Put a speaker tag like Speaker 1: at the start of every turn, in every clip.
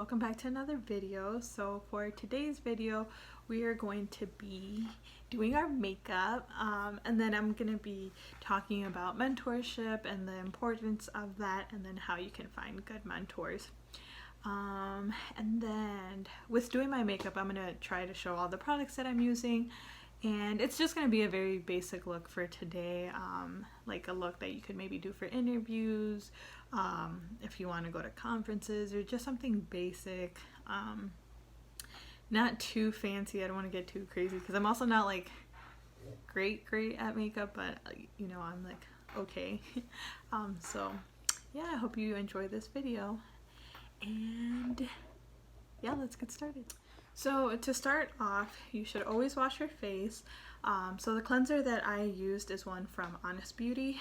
Speaker 1: welcome back to another video. So for today's video we are going to be doing our makeup and then I'm going to be talking about mentorship and the importance of that, and then how you can find good mentors. And then with doing my makeup, I'm going to try to show all the products that I'm using, and it's just going to be a very basic look for today, like a look that you could maybe do for interviews, if you want to go to conferences, or just something basic, not too fancy. I don't want to get too crazy because I'm also not like great at makeup, but you know, I'm like okay. So yeah, I hope you enjoy this video, and yeah, let's get started. So to start off, you should always wash your face. So the cleanser that I used is one from Honest Beauty.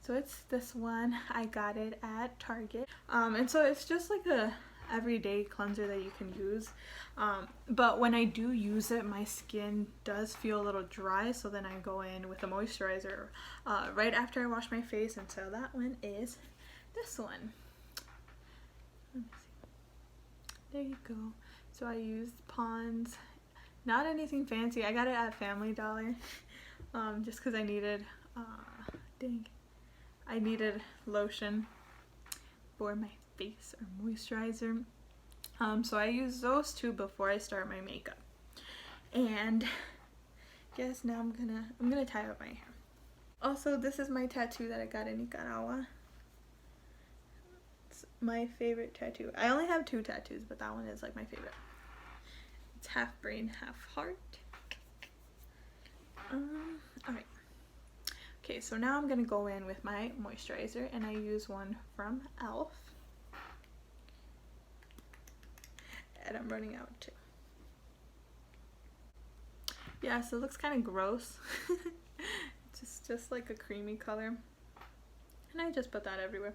Speaker 1: So it's this one. I got it at Target. And so it's just like a everyday cleanser that you can use. But when I do use it, my skin does feel a little dry, so then I go in with a moisturizer right after I wash my face, and so that one is this one. Let me see. There you go. So I used Pond's, not anything fancy. I got it at Family Dollar, just because I needed, I needed lotion for my face, or moisturizer. So I use those two before I start my makeup. And guess now I'm gonna tie up my hair. Also, this is my tattoo that I got in Nicaragua. My favorite tattoo. I only have 2 tattoos, but that one is like my favorite. It's half brain, half heart. Alright. Okay, so now I'm gonna go in with my moisturizer, and I use one from e.l.f. And I'm running out too. Yeah, so it looks kind of gross. It's just like a creamy color. And I just put that everywhere.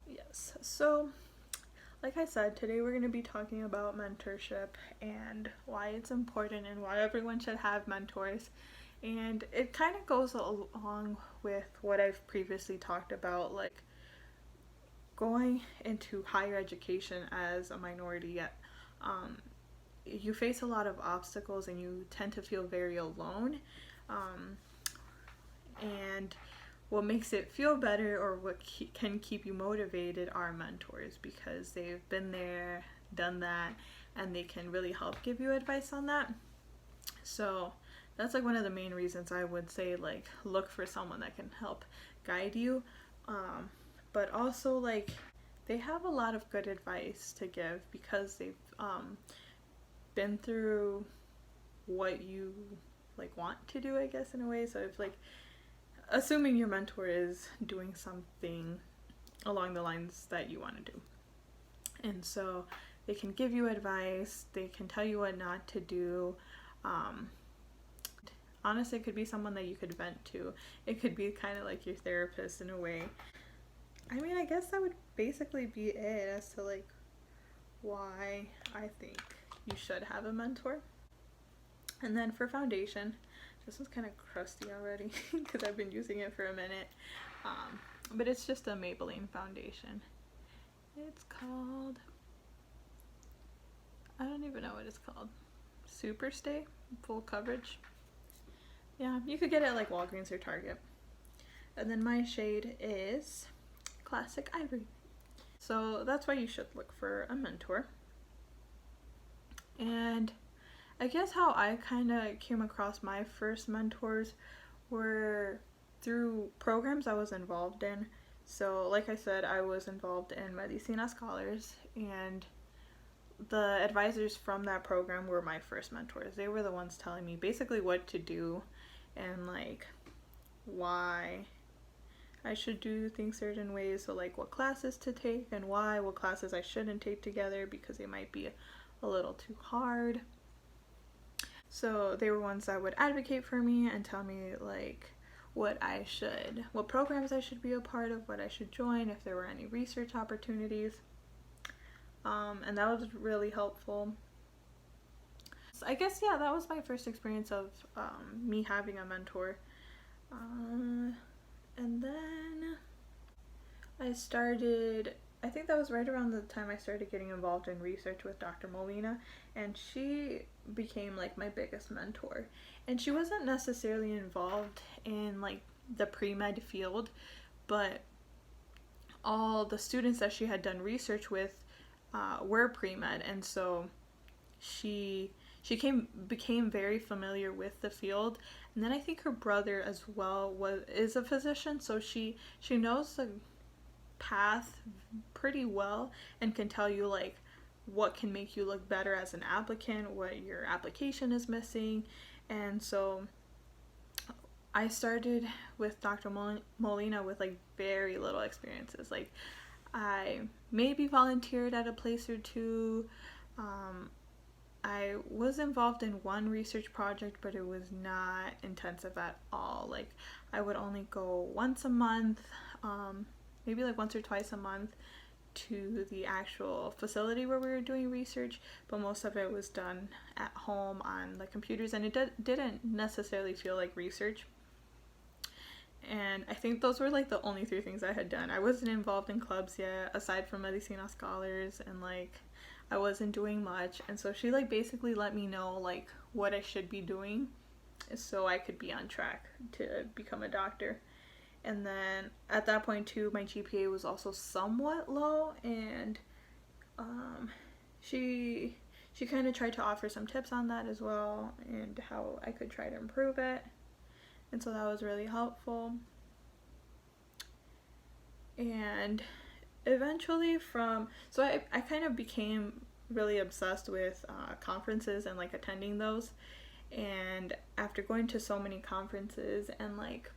Speaker 1: Yes, so like I said, today we're going to be talking about mentorship and why it's important and why everyone should have mentors. And it kind of goes along with what I've previously talked about, like going into higher education as a minority. You face a lot of obstacles and you tend to feel very alone. And what makes it feel better, or what can keep you motivated, are mentors, because they've been there, done that, and they can really help give you advice on that. So that's like one of the main reasons I would say, like, look for someone that can help guide you. But also, like, they have a lot of good advice to give because they've been through what you like want to do, I guess, in a way. So if, like, assuming your mentor is doing something along the lines that you want to do, and so they can give you advice, they can tell you what not to do. Honestly, it could be someone that you could vent to. It could be kind of like your therapist in a way. I mean, I guess that would basically be it as to like why I think you should have a mentor. And then for foundation, this is kind of crusty already because I've been using it for a minute, but it's just a Maybelline foundation. It's called, I don't even know what it's called, Superstay Full Coverage. Yeah, you could get it at like Walgreens or Target. And then my shade is Classic Ivory. So that's why you should look for a mentor. And I guess how I kind of came across my first mentors were through programs I was involved in. So like I said, I was involved in Medicina Scholars, and the advisors from that program were my first mentors. They were the ones telling me basically what to do and like why I should do things certain ways. So like what classes to take and why, what classes I shouldn't take together because they might be a little too hard. So they were ones that would advocate for me and tell me like what programs I should be a part of, what I should join, if there were any research opportunities. And that was really helpful. So I guess, yeah, that was my first experience of me having a mentor. And then I I think that was right around the time I started getting involved in research with Dr. Molina, and she became like my biggest mentor. And she wasn't necessarily involved in like the pre-med field, but all the students that she had done research with were pre-med, and so she became very familiar with the field. And then I think her brother as well is a physician, so she knows the path pretty well and can tell you like what can make you look better as an applicant, what your application is missing. And so I started with Dr. Molina with like very little experiences. Like I maybe volunteered at a place or two. I was involved in one research project, but it was not intensive at all. Like I would only go once a month, maybe like once or twice a month, to the actual facility where we were doing research, but most of it was done at home on the computers, and it didn't necessarily feel like research. And I think those were like the only 3 things I had done. I wasn't involved in clubs yet, aside from Medicina Scholars, and like I wasn't doing much. And so she like basically let me know like what I should be doing so I could be on track to become a doctor. And then at that point too, my GPA was also somewhat low, and she kind of tried to offer some tips on that as well, and how I could try to improve it. And so that was really helpful. And eventually so I kind of became really obsessed with conferences and like attending those. And after going to so many conferences and like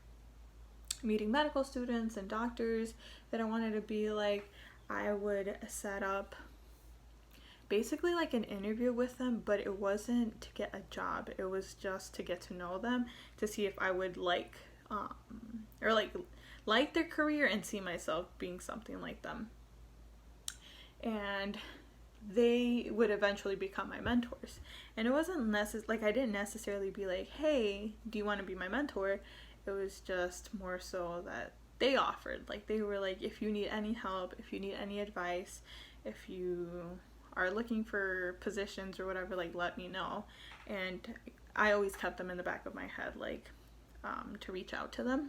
Speaker 1: meeting medical students and doctors that I wanted to be like, I would set up basically like an interview with them, but it wasn't to get a job. It was just to get to know them, to see if I would like their career and see myself being something like them. And they would eventually become my mentors. And it wasn't like I didn't necessarily be like, hey, do you want to be my mentor? It was just more so that they offered. Like they were like, if you need any help, if you need any advice, if you are looking for positions or whatever, like let me know. And I always kept them in the back of my head, like to reach out to them.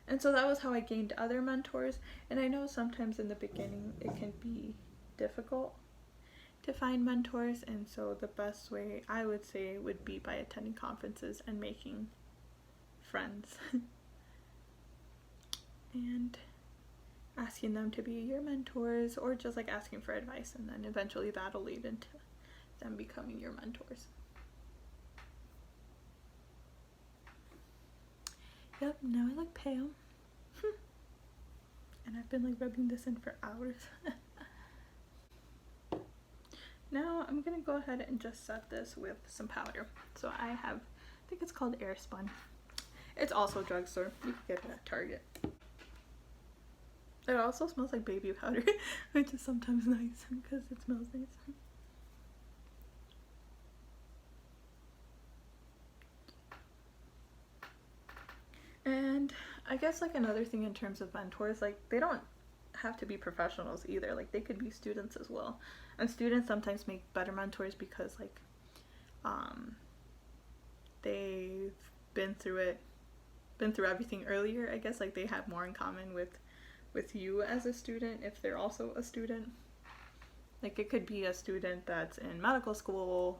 Speaker 1: And so that was how I gained other mentors. And I know sometimes in the beginning it can be difficult to find mentors, and so the best way I would say would be by attending conferences and making friends and asking them to be your mentors, or just like asking for advice, and then eventually that'll lead into them becoming your mentors. Yep, now I look pale. And I've been like rubbing this in for hours. Now I'm gonna go ahead and just set this with some powder. So I think it's called Airspun. It's also a drugstore. You can get it at Target. It also smells like baby powder, which is sometimes nice because it smells nice. And I guess like another thing in terms of mentors, like they don't have to be professionals either. Like they could be students as well. And students sometimes make better mentors because like they've been through everything earlier. I guess like they have more in common with you as a student if they're also a student. Like it could be a student that's in medical school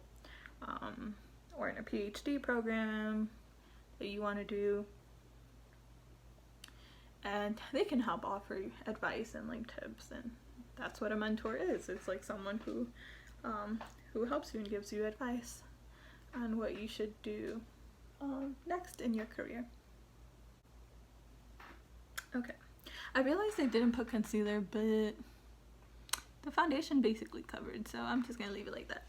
Speaker 1: or in a PhD program that you want to do, and they can help offer advice and like tips. And that's what a mentor is. It's like someone who helps you and gives you advice on what you should do next in your career. Okay, I realized I didn't put concealer, but the foundation basically covered, so I'm just gonna leave it like that.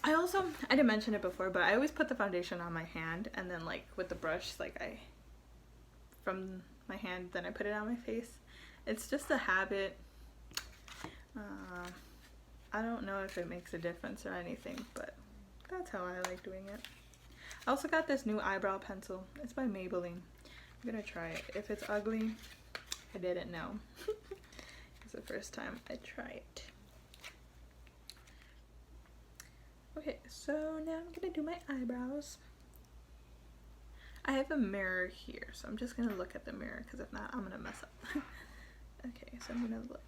Speaker 1: I didn't mention it before, but I always put the foundation on my hand, and then like with the brush, like from my hand, then I put it on my face. It's just a habit. I don't know if it makes a difference or anything, but that's how I like doing it. I also got this new eyebrow pencil. It's by Maybelline. I'm gonna try it. If it's ugly, I didn't know. It's the first time I tried. Okay, so now I'm gonna do my eyebrows. I have a mirror here, so I'm just gonna look at the mirror because if not, I'm gonna mess up. Okay, so I'm gonna look.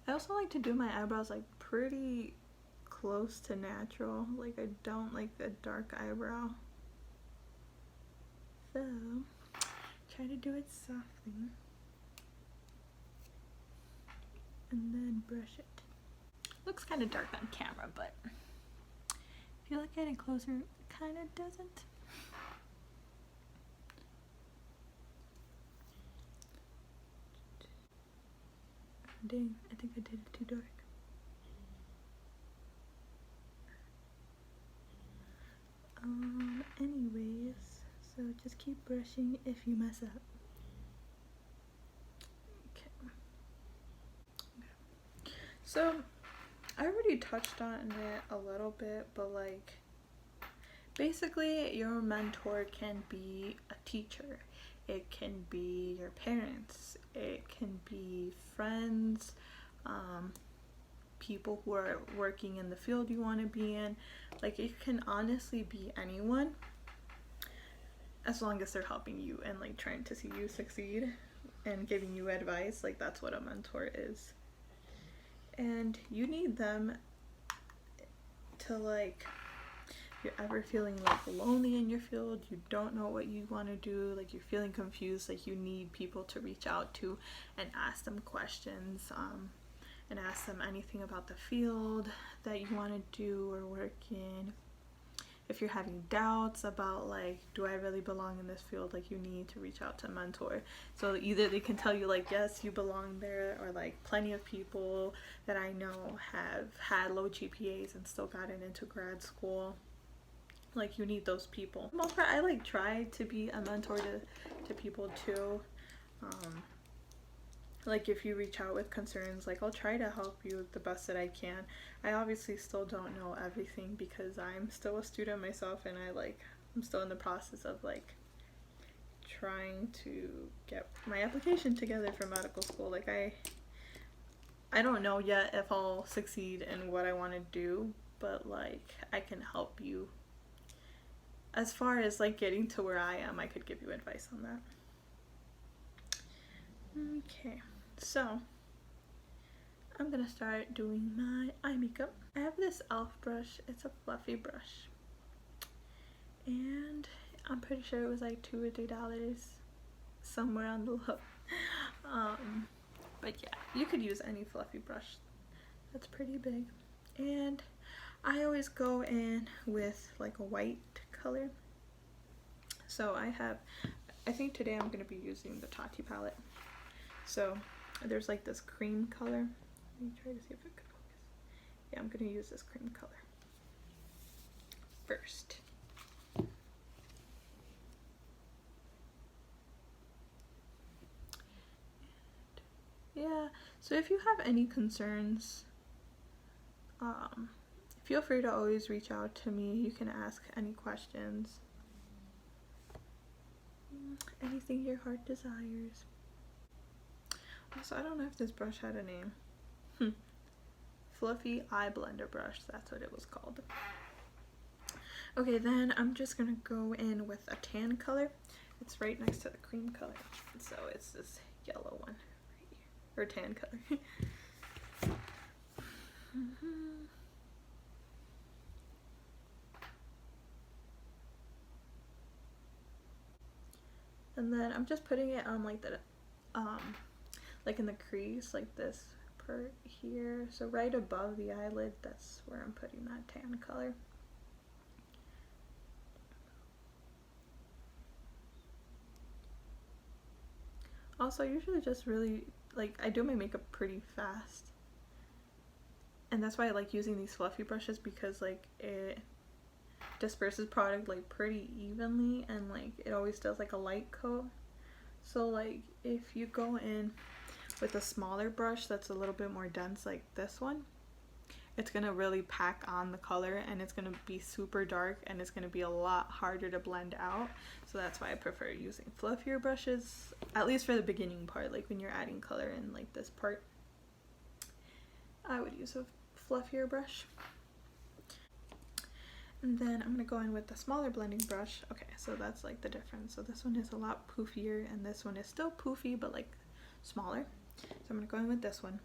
Speaker 1: I also like to do my eyebrows like pretty close to natural. Like I don't like a dark eyebrow. So try to do it softly. And then brush it. Looks kind of dark on camera, but if you look at it closer, it kind of doesn't. Dang, I think I did it too dark. Anyways, so just keep brushing if you mess up. Okay. So, I already touched on it a little bit, but like, basically your mentor can be a teacher. It can be your parents. It can be friends, people who are working in the field you want to be in. Like, it can honestly be anyone, as long as they're helping you and like trying to see you succeed and giving you advice. Like, that's what a mentor is. And you need them to, like, if you're ever feeling like lonely in your field, you don't know what you want to do, like you're feeling confused, like you need people to reach out to and ask them questions, and ask them anything about the field that you want to do or work in. If you're having doubts about like, do I really belong in this field, like you need to reach out to a mentor. So either they can tell you like, yes, you belong there, or like plenty of people that I know have had low GPAs and still gotten into grad school. Like, you need those people. For the most part, I like try to be a mentor to people too. Like, if you reach out with concerns, like, I'll try to help you the best that I can. I obviously still don't know everything because I'm still a student myself, and I'm still in the process of like trying to get my application together for medical school. Like, I don't know yet if I'll succeed in what I want to do, but like, I can help you. As far as like getting to where I am, I could give you advice on that. Okay, so I'm gonna start doing my eye makeup. I have this e.l.f. brush. It's a fluffy brush, and I'm pretty sure it was like $2 or $3, somewhere on the low. But yeah, you could use any fluffy brush that's pretty big. And I always go in with like a white color. So I think today I'm going to be using the Tati palette. So there's like this cream color. Let me try to see if it could focus. Yeah, I'm going to use this cream color first. Yeah, so if you have any concerns, feel free to always reach out to me. You can ask any questions, anything your heart desires. Also, I don't know if this brush had a name. Fluffy eye blender brush, that's what it was called. Okay, then I'm just gonna go in with a tan color. It's right next to the cream color, so it's this yellow one right here, or tan color. And then I'm just putting it on like the like in the crease, like this part here, so right above the eyelid, that's where I'm putting that tan color. Also, I usually just really, like, I do my makeup pretty fast, and that's why I like using these fluffy brushes, because like it disperses product like pretty evenly, and like it always does like a light coat. So like if you go in with a smaller brush that's a little bit more dense, like this one, it's gonna really pack on the color, and it's gonna be super dark, and it's gonna be a lot harder to blend out. So that's why I prefer using fluffier brushes, at least for the beginning part, like when you're adding color in like this part. I would use a fluffier brush. And then I'm gonna go in with the smaller blending brush. Okay, so that's like the difference. So this one is a lot poofier, and this one is still poofy, but like smaller. So I'm gonna go in with this one.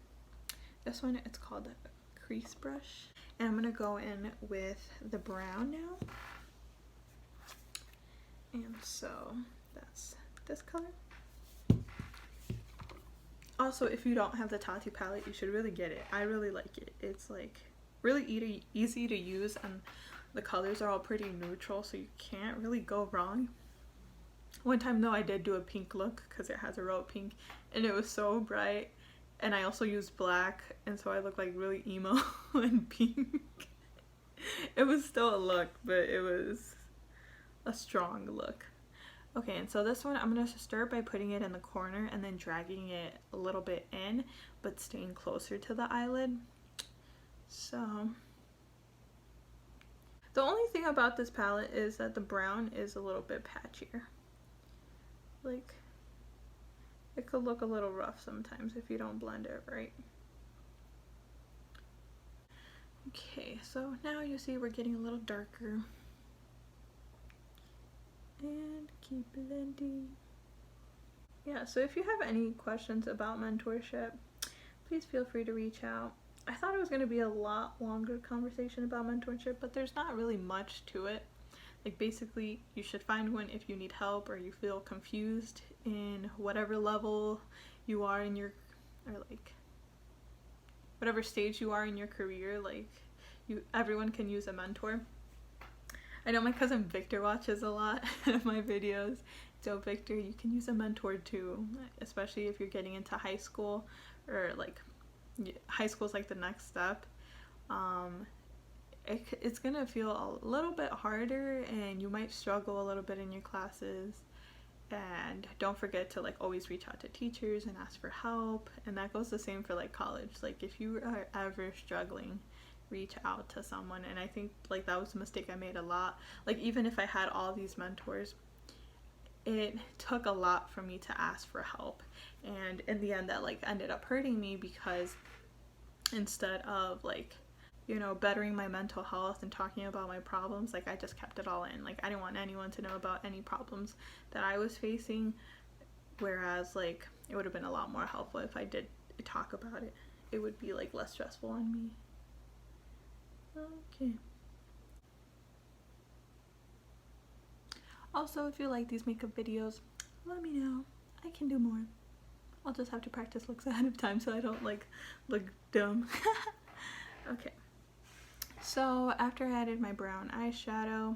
Speaker 1: This one, it's called a crease brush. And I'm gonna go in with the brown now. And so that's this color. Also, if you don't have the Tati palette, you should really get it. I really like it. It's like really easy to use, and the colors are all pretty neutral, so you can't really go wrong. One time though, I did do a pink look because it has a row of pink, and it was so bright, and I also used black, and so I looked like really emo and pink. It was still a look, but it was a strong look. Okay, and so this one I'm going to start by putting it in the corner and then dragging it a little bit in, but staying closer to the eyelid. So the only thing about this palette is that the brown is a little bit patchier. Like, it could look a little rough sometimes if you don't blend it right. Okay, so now you see we're getting a little darker. And keep blending. Yeah, so if you have any questions about mentorship, please feel free to reach out. I thought it was going to be a lot longer conversation about mentorship, but there's not really much to it. Like, basically, you should find one if you need help or you feel confused in whatever level you are in your, or like whatever stage you are in your career. Like, everyone can use a mentor. I know my cousin Victor watches a lot of my videos, so Victor, you can use a mentor too, especially if you're getting into high school, or like high school is like the next step. It's gonna feel a little bit harder, and you might struggle a little bit in your classes. And don't forget to like always reach out to teachers and ask for help, and that goes the same for like college. Like, if you are ever struggling, reach out to someone. And I think like that was a mistake I made a lot. Like, even if I had all these mentors, it took a lot for me to ask for help, and in the end that like ended up hurting me, because instead of like, you know, bettering my mental health and talking about my problems, like I just kept it all in. Like, I didn't want anyone to know about any problems that I was facing, whereas like it would have been a lot more helpful if I did talk about it. It would be like less stressful on me. Okay. Also, if you like these makeup videos, let me know. I can do more. I'll just have to practice looks ahead of time so I don't like look dumb. Okay. So after I added my brown eyeshadow,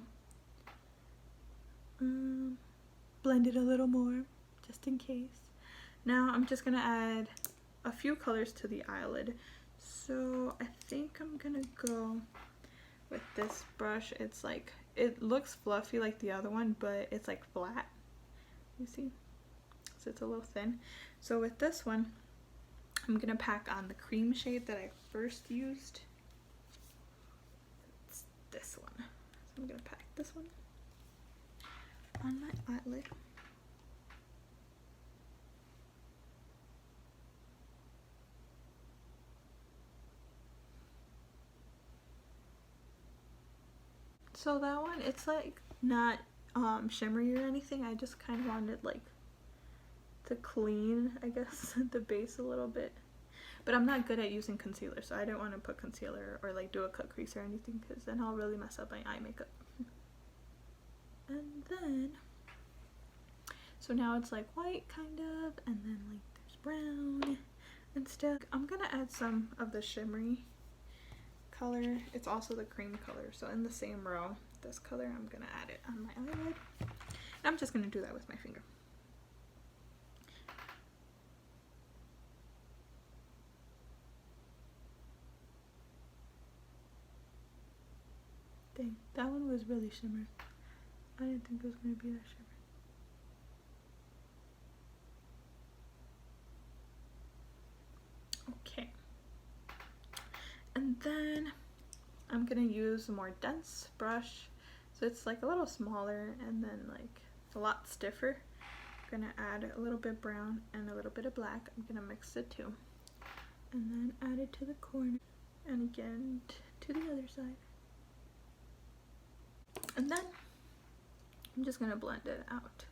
Speaker 1: blend it a little more just in case. Now I'm just gonna add a few colors to the eyelid. So I think I'm gonna go with this brush. It's like, it looks fluffy like the other one, but it's like flat, you see, so it's a little thin. So with this one, I'm gonna pack on the cream shade that I first used. It's this one. So I'm gonna pack this one on my eyelid. So that one, it's like not shimmery or anything. I just kind of wanted like to clean, I guess, the base a little bit. But I'm not good at using concealer, so I didn't want to put concealer or like do a cut crease or anything, because then I'll really mess up my eye makeup. And then, so now it's like white kind of, and then like there's brown and stuff. I'm gonna add some of the shimmery color. It's also the cream color, so in the same row, this color, I'm gonna add it on my eyelid. And I'm just gonna do that with my finger. Dang, that one was really shimmery. I didn't think it was gonna be that shimmery. Okay. And then I'm gonna use a more dense brush, so it's like a little smaller and then like a lot stiffer. I'm gonna add a little bit brown and a little bit of black. I'm gonna mix the two and then add it to the corner and again to the other side. And then I'm just gonna blend it out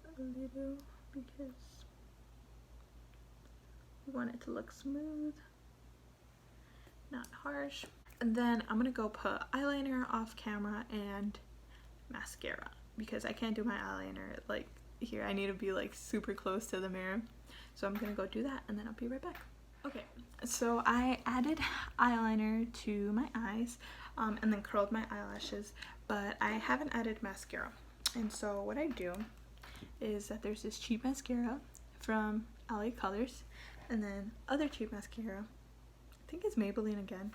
Speaker 1: a little because we want it to look smooth, not harsh. And then I'm gonna go put eyeliner off camera and mascara because I can't do my eyeliner like here. I need to be like super close to the mirror. So I'm gonna go do that and then I'll be right back. Okay, so I added eyeliner to my eyes and then curled my eyelashes, but I haven't added mascara. And so what I do is that there's this cheap mascara from LA Colors and then other cheap mascara, I think it's Maybelline again.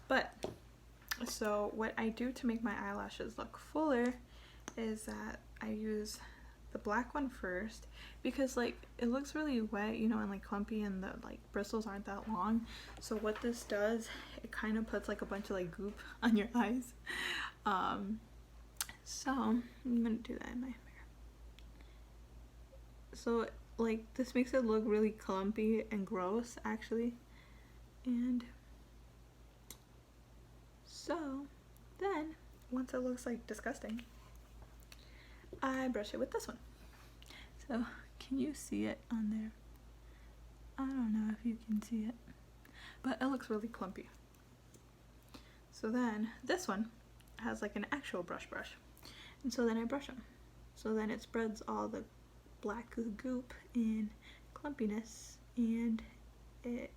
Speaker 1: But so what I do to make my eyelashes look fuller is that I use the black one first because like it looks really wet, you know, and like clumpy, and the like bristles aren't that long. So what this does, it kind of puts like a bunch of like goop on your eyes. So I'm gonna do that in my hair. So like this makes it look really clumpy and gross actually. And so then once it looks like disgusting, I brush it with this one. So can you see it on there? I don't know if you can see it, but it looks really clumpy. So then this one has like an actual brush, and so then I brush them. So then it spreads all the black goop and clumpiness, and it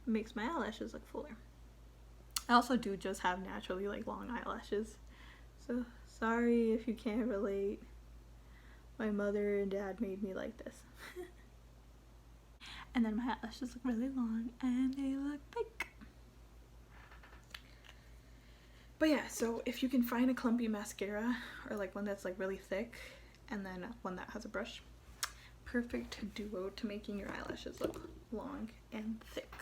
Speaker 1: makes my eyelashes look fuller. I also do just have naturally like long eyelashes, so sorry if you can't relate. My mother and dad made me like this. And then my eyelashes look really long and they look big. But yeah, so if you can find a clumpy mascara or like one that's like really thick and then one that has a brush, perfect duo to making your eyelashes look long and thick.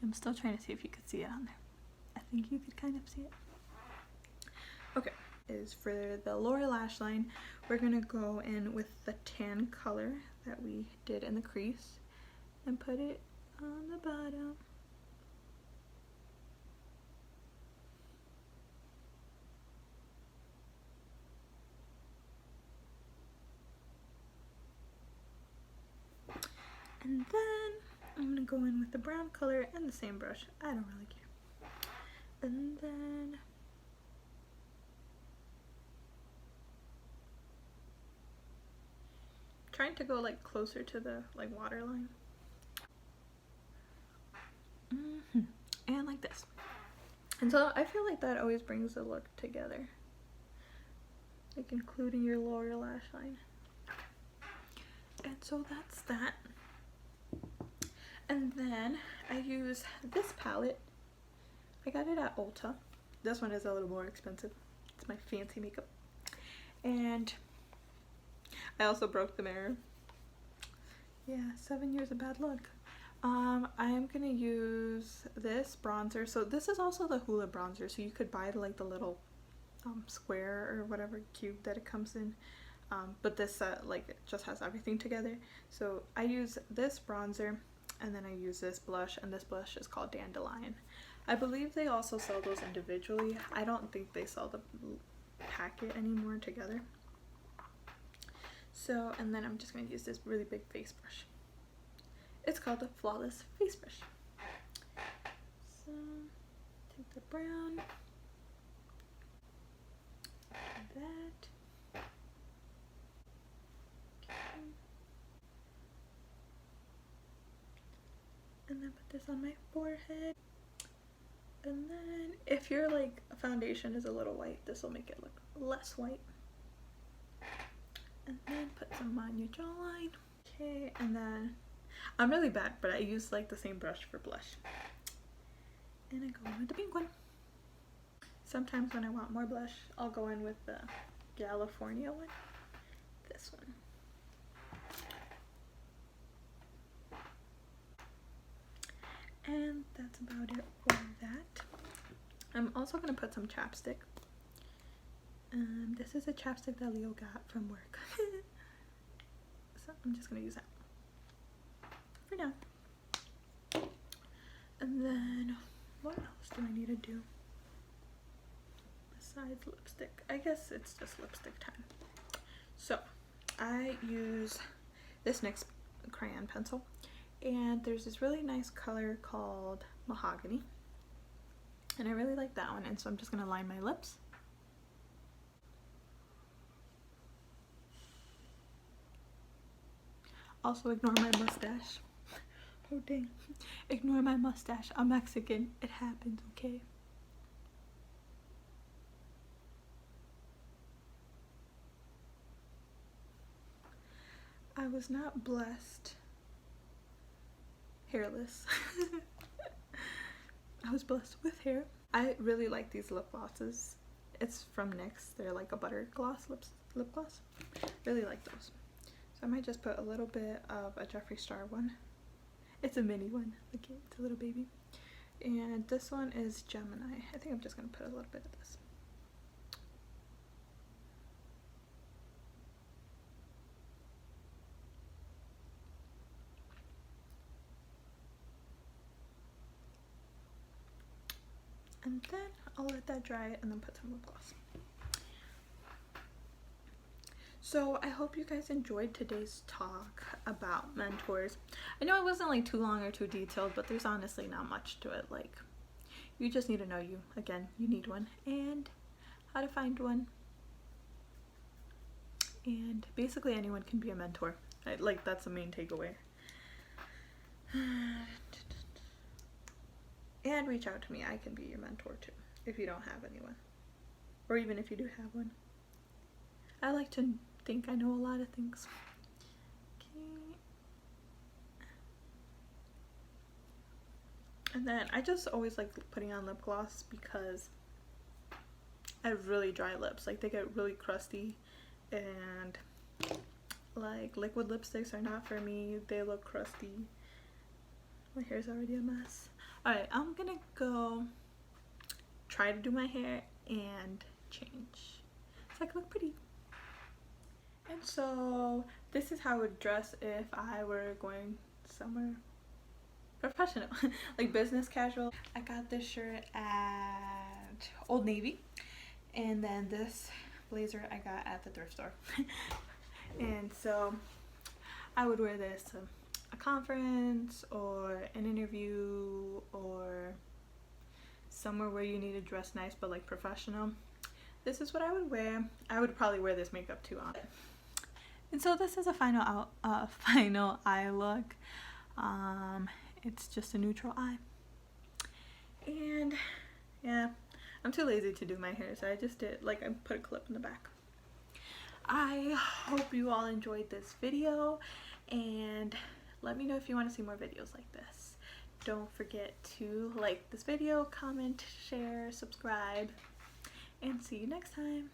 Speaker 1: I'm still trying to see if you could see it on there. I think you could kind of see it. Okay, is for the lower lash line, we're gonna go in with the tan color that we did in the crease and put it on the bottom. And then I'm gonna go in with the brown color and the same brush. I don't really care. And then trying to go like closer to the like waterline. And like this. And so I feel like that always brings the look together, like including your lower lash line. And so that's that. And then I use this palette. I got it at Ulta. This one is a little more expensive. It's my fancy makeup. And I also broke the mirror. Yeah, 7 years of bad luck. I'm gonna use this bronzer. So this is also the Hoola bronzer. So you could buy like the little square or whatever cube that it comes in. But this like it just has everything together. So I use this bronzer and then I use this blush, and this blush is called Dandelion. I believe they also sell those individually. I don't think they sell the packet anymore together. So, and then I'm just going to use this really big face brush. It's called the Flawless Face Brush. So, take the brown, do that. Okay. And then put this on my forehead. And then if your like foundation is a little white, this will make it look less white. And then put some on your jawline. Okay, and then I'm really bad, but I use like the same brush for blush. And I go in with the pink one. Sometimes when I want more blush, I'll go in with the California one. This one. And that's about it for that. I'm also going to put some chapstick. This is a chapstick that Leo got from work. So I'm just going to use that for now. And then what else do I need to do besides lipstick? I guess it's just lipstick time. So I use this NYX crayon pencil, and there's this really nice color called Mahogany, and I really like that one, and so I'm just gonna line my lips. Also ignore my mustache. Oh dang. Ignore my mustache. I'm Mexican. It happens, okay? I was not blessed hairless. I was blessed with hair. I really like these lip glosses. It's from NYX. They're like a butter gloss lip gloss. Really like those. So I might just put a little bit of a Jeffree Star one. It's a mini one. Look, it's a little baby. And this one is Gemini. I think I'm just gonna put a little bit of this. And then I'll let that dry and then put some lip gloss. So I hope you guys enjoyed today's talk about mentors. I know it wasn't like too long or too detailed, but there's honestly not much to it. Like, you just need to know you. Again, you need one, and how to find one. And basically anyone can be a mentor. Like, that's the main takeaway. And reach out to me. I can be your mentor too, if you don't have anyone. Or even if you do have one. I like to think I know a lot of things. Okay. And then I just always like putting on lip gloss because I have really dry lips. Like, they get really crusty, and like liquid lipsticks are not for me. They look crusty. My hair's already a mess. Alright, I'm gonna go try to do my hair and change so I can look pretty. And so this is how I would dress if I were going somewhere professional, like business casual. I got this shirt at Old Navy, and then this blazer I got at the thrift store. And so I would wear this to a conference or an interview or somewhere where you need to dress nice but like professional. This is what I would wear. I would probably wear this makeup too on it. And so this is a final eye look. It's just a neutral eye. And yeah, I'm too lazy to do my hair, so I just did, like, I put a clip in the back. I hope you all enjoyed this video, and let me know if you want to see more videos like this. Don't forget to like this video, comment, share, subscribe, and see you next time.